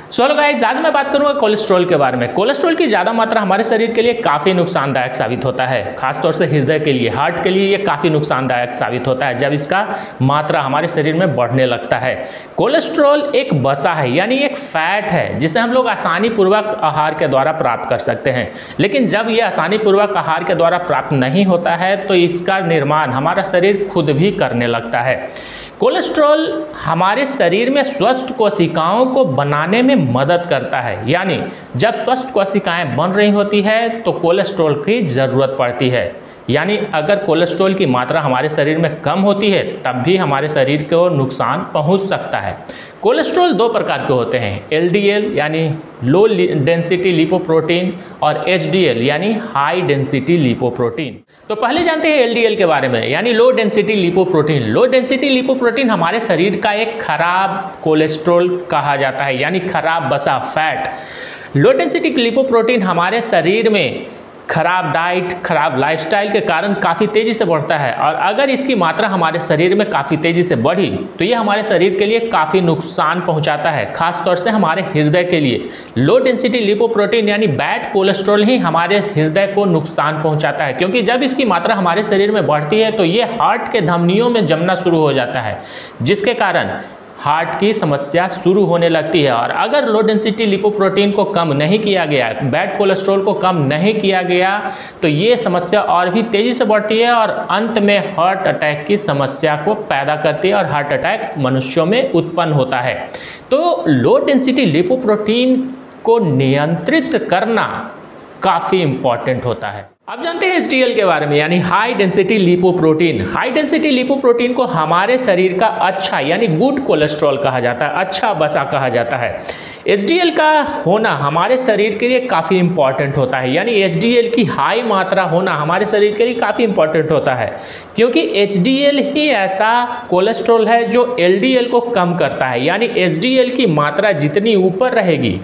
Hello guys, आज मैं बात करूंगा कोलेस्ट्रॉल के बारे में। कोलेस्ट्रॉल की ज़्यादा मात्रा हमारे शरीर के लिए काफ़ी नुकसानदायक साबित होता है, खासतौर से हृदय के लिए, हार्ट के लिए ये काफ़ी नुकसानदायक साबित होता है जब इसका मात्रा हमारे शरीर में बढ़ने लगता है। कोलेस्ट्रॉल एक वसा है, यानी एक फैट है जिसे हम लोग आसानी पूर्वक आहार के द्वारा प्राप्त कर सकते हैं। लेकिन जब ये आसानी पूर्वक आहार के द्वारा प्राप्त नहीं होता है तो इसका निर्माण हमारा शरीर खुद भी करने लगता है। कोलेस्ट्रॉल हमारे शरीर में स्वस्थ कोशिकाओं को बनाने में मदद करता है, यानी जब स्वस्थ कोशिकाएं बन रही होती है तो कोलेस्ट्रॉल की ज़रूरत पड़ती है। यानी अगर कोलेस्ट्रॉल की मात्रा हमारे शरीर में कम होती है तब भी हमारे शरीर को नुकसान पहुंच सकता है। कोलेस्ट्रॉल दो प्रकार के होते हैं, एलडीएल यानी लो डेंसिटी लिपोप्रोटीन और एचडीएल यानी हाई डेंसिटी लिपोप्रोटीन। तो पहले जानते हैं एलडीएल के बारे में, यानी low density lipoprotein. Low density lipoprotein हमारे शरीर का एक खराब कोलेस्ट्रॉल कहा जाता है, यानी खराब वसा, फैट। लो डेंसिटी लिपोप्रोटीन हमारे शरीर में खराब डाइट, खराब लाइफस्टाइल के कारण काफ़ी तेज़ी से बढ़ता है, और अगर इसकी मात्रा हमारे शरीर में काफ़ी तेज़ी से बढ़ी तो ये हमारे शरीर के लिए काफ़ी नुकसान पहुंचाता है, खासतौर से हमारे हृदय के लिए। लो डेंसिटी लिपोप्रोटीन यानी बैड कोलेस्ट्रॉल ही हमारे हृदय को नुकसान पहुंचाता है, क्योंकि जब इसकी मात्रा हमारे शरीर में बढ़ती है तो ये हार्ट के धमनियों में जमना शुरू हो जाता है, जिसके कारण हार्ट की समस्या शुरू होने लगती है। और अगर लो डेंसिटी लिपोप्रोटीन को कम नहीं किया गया, बैड कोलेस्ट्रॉल को कम नहीं किया गया तो ये समस्या और भी तेज़ी से बढ़ती है और अंत में हार्ट अटैक की समस्या को पैदा करती है और हार्ट अटैक मनुष्यों में उत्पन्न होता है। तो लो डेंसिटी लिपोप्रोटीन को नियंत्रित करना काफ़ी इम्पॉर्टेंट होता है। अब जानते हैं एचडीएल के बारे में, यानी high density lipoprotein. High density lipoprotein को हमारे शरीर का अच्छा यानी गुड कोलेस्ट्रॉल कहा जाता है, अच्छा वसा कहा जाता है। एचडीएल का होना हमारे शरीर के लिए काफ़ी इंपॉर्टेंट होता है, यानी एचडीएल की हाई मात्रा होना हमारे शरीर के लिए काफ़ी इंपॉर्टेंट होता है, क्योंकि एचडीएल ही ऐसा कोलेस्ट्रॉल है जो एलडीएल को कम करता है। यानी एचडीएल की मात्रा जितनी ऊपर रहेगी,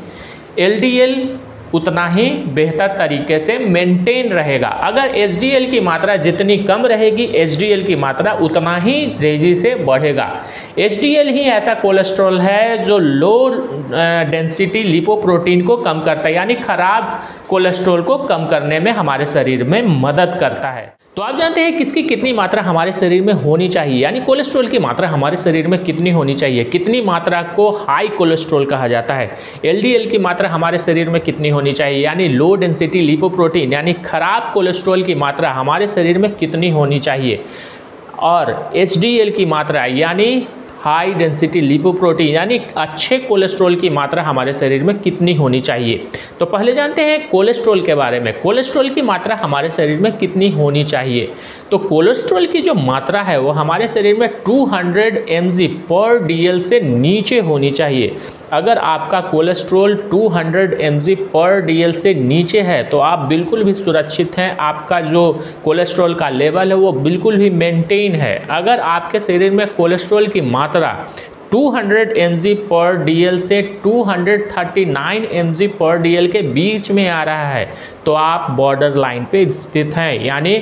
एलडीएल उतना ही बेहतर तरीके से मेंटेन रहेगा। अगर एचडीएल की मात्रा जितनी कम रहेगी, एचडीएल की मात्रा उतना ही तेजी से बढ़ेगा। एचडीएल ही ऐसा कोलेस्ट्रॉल है जो लो डेंसिटी लिपोप्रोटीन को कम करता है, यानी खराब कोलेस्ट्रॉल को कम करने में हमारे शरीर में मदद करता है। तो आप जानते हैं किसकी कितनी मात्रा हमारे शरीर में होनी चाहिए, यानी कोलेस्ट्रॉल की मात्रा हमारे शरीर में कितनी होनी चाहिए, कितनी मात्रा को हाई कोलेस्ट्रॉल कहा जाता है। एलडीएल की मात्रा हमारे शरीर में कितनी होनी चाहिए, यानी लो डेंसिटी लिपोप्रोटीन यानी खराब कोलेस्ट्रॉल की मात्रा हमारे शरीर में कितनी होनी चाहिए, और एचडीएल की मात्रा यानी हाई डेंसिटी लिपोप्रोटीन यानी अच्छे कोलेस्ट्रॉल की मात्रा हमारे शरीर में कितनी होनी चाहिए। तो पहले जानते हैं कोलेस्ट्रॉल के बारे में। कोलेस्ट्रॉल की मात्रा हमारे शरीर में कितनी होनी चाहिए, तो कोलेस्ट्रॉल की जो मात्रा है वो हमारे शरीर में 200 mg पर DL से नीचे होनी चाहिए। अगर आपका कोलेस्ट्रॉल 200 mg पर DL से नीचे है तो आप बिल्कुल भी सुरक्षित हैं, आपका जो कोलेस्ट्रॉल का लेवल है वो बिल्कुल भी मेंटेन है। अगर आपके शरीर में कोलेस्ट्रॉल की मात्रा 200 mg पर DL से 239 mg पर DL के बीच में आ रहा है तो आप बॉर्डर लाइन पे स्थित हैं, यानी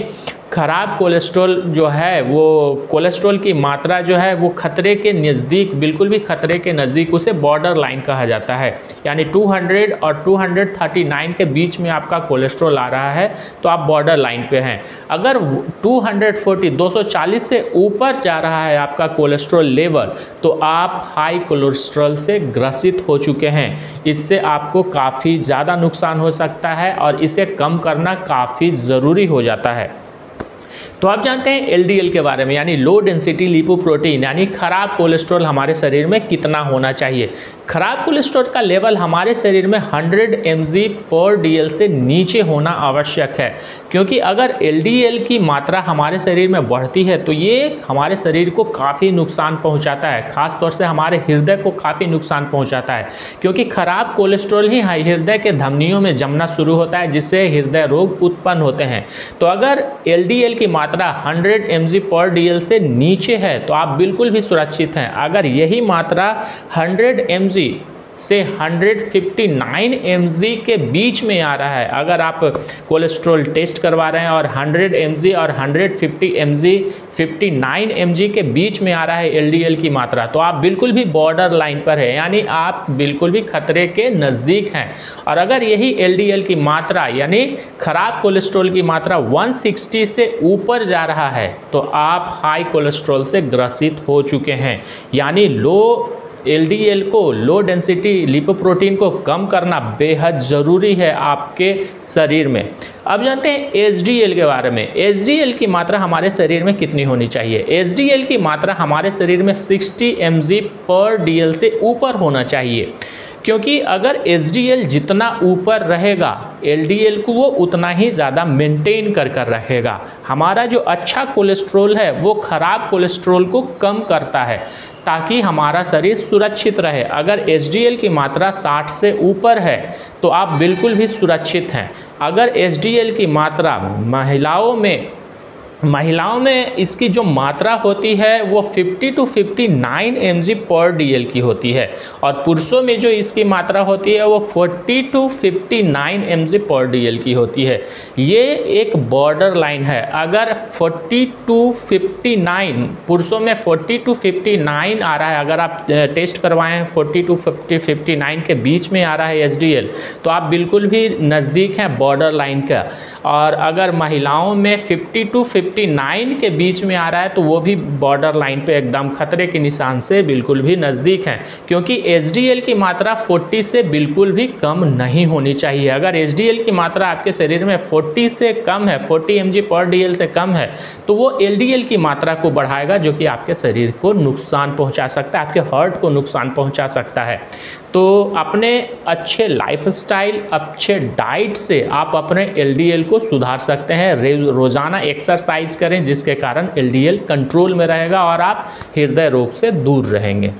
खराब कोलेस्ट्रॉल जो है वो कोलेस्ट्रॉल की मात्रा जो है वो खतरे के नज़दीक, बिल्कुल भी खतरे के नज़दीक, उसे बॉर्डर लाइन कहा जाता है। यानी 200 और 239 के बीच में आपका कोलेस्ट्रॉल आ रहा है तो आप बॉर्डर लाइन पे हैं। अगर 240 से ऊपर जा रहा है आपका कोलेस्ट्रॉल लेवल तो आप हाई कोलेस्ट्रॉल से ग्रसित हो चुके हैं। इससे आपको काफ़ी ज़्यादा नुकसान हो सकता है और इसे कम करना काफ़ी ज़रूरी हो जाता है। तो आप जानते हैं एलडीएल के बारे में, यानी लो डेंसिटी लिपोप्रोटीन यानी खराब कोलेस्ट्रॉल हमारे शरीर में कितना होना चाहिए। खराब कोलेस्ट्रॉल का लेवल हमारे शरीर में 100 mg पर DL से नीचे होना आवश्यक है, क्योंकि अगर एलडीएल की मात्रा हमारे शरीर में बढ़ती है तो ये हमारे शरीर को काफ़ी नुकसान पहुंचाता है, खासतौर से हमारे हृदय को काफ़ी नुकसान पहुंचाता है, क्योंकि खराब कोलेस्ट्रॉल ही हृदय के धमनियों में जमना शुरू होता है, जिससे हृदय रोग उत्पन्न होते हैं। तो अगर एलडीएल की मात्रा 100 mg पर DL से नीचे है तो आप बिल्कुल भी सुरक्षित हैं। अगर यही मात्रा 100 mg से 159 mg के बीच में आ रहा है, अगर आप कोलेस्ट्रॉल टेस्ट करवा रहे हैं और 100 mg और 150 mg 59 mg के बीच में आ रहा है LDL की मात्रा, तो आप बिल्कुल भी बॉर्डर लाइन पर है, यानी आप बिल्कुल भी खतरे के नज़दीक हैं। और अगर यही LDL की मात्रा यानी खराब कोलेस्ट्रॉल की मात्रा 160 से ऊपर जा रहा है तो आप हाई कोलेस्ट्रॉल से ग्रसित हो चुके हैं। यानी लो LDL को, लो डेंसिटी लिपोप्रोटीन को कम करना बेहद ज़रूरी है आपके शरीर में। अब जानते हैं HDL के बारे में। HDL की मात्रा हमारे शरीर में कितनी होनी चाहिए? HDL की मात्रा हमारे शरीर में 60 mg/dl से ऊपर होना चाहिए, क्योंकि अगर HDL जितना ऊपर रहेगा LDL को वो उतना ही ज़्यादा मेंटेन कर रखेगा। हमारा जो अच्छा कोलेस्ट्रॉल है वो ख़राब कोलेस्ट्रॉल को कम करता है ताकि हमारा शरीर सुरक्षित रहे। अगर HDL की मात्रा 60 से ऊपर है तो आप बिल्कुल भी सुरक्षित हैं। अगर HDL की मात्रा महिलाओं में इसकी जो मात्रा होती है वो 50 to 59 mg/dl की होती है, और पुरुषों में जो इसकी मात्रा होती है वो 40 to 59 mg/dl की होती है। ये एक बॉर्डर लाइन है। अगर 40 to 59 पुरुषों में 40 to 59 आ रहा है, अगर आप टेस्ट करवाएं 40 to 59 के बीच में आ रहा है HDL, तो आप बिल्कुल भी नज़दीक हैं बॉर्डर लाइन का। और अगर महिलाओं में 50 to 59 के बीच में आ रहा है तो वो भी बॉर्डर लाइन पे एकदम खतरे के निशान से बिल्कुल भी नज़दीक हैं, क्योंकि HDL की मात्रा 40 से बिल्कुल भी कम नहीं होनी चाहिए। अगर HDL की मात्रा आपके शरीर में 40 से कम है, 40 mg/dl से कम है, तो वो LDL की मात्रा को बढ़ाएगा, जो कि आपके शरीर को नुकसान पहुंचा सकता है, आपके हार्ट को नुकसान पहुंचा सकता है। तो अपने अच्छे लाइफस्टाइल, अच्छे डाइट से आप अपने LDL को सुधार सकते हैं। रोज़ाना एक्सरसाइज करें जिसके कारण LDL कंट्रोल में रहेगा और आप हृदय रोग से दूर रहेंगे।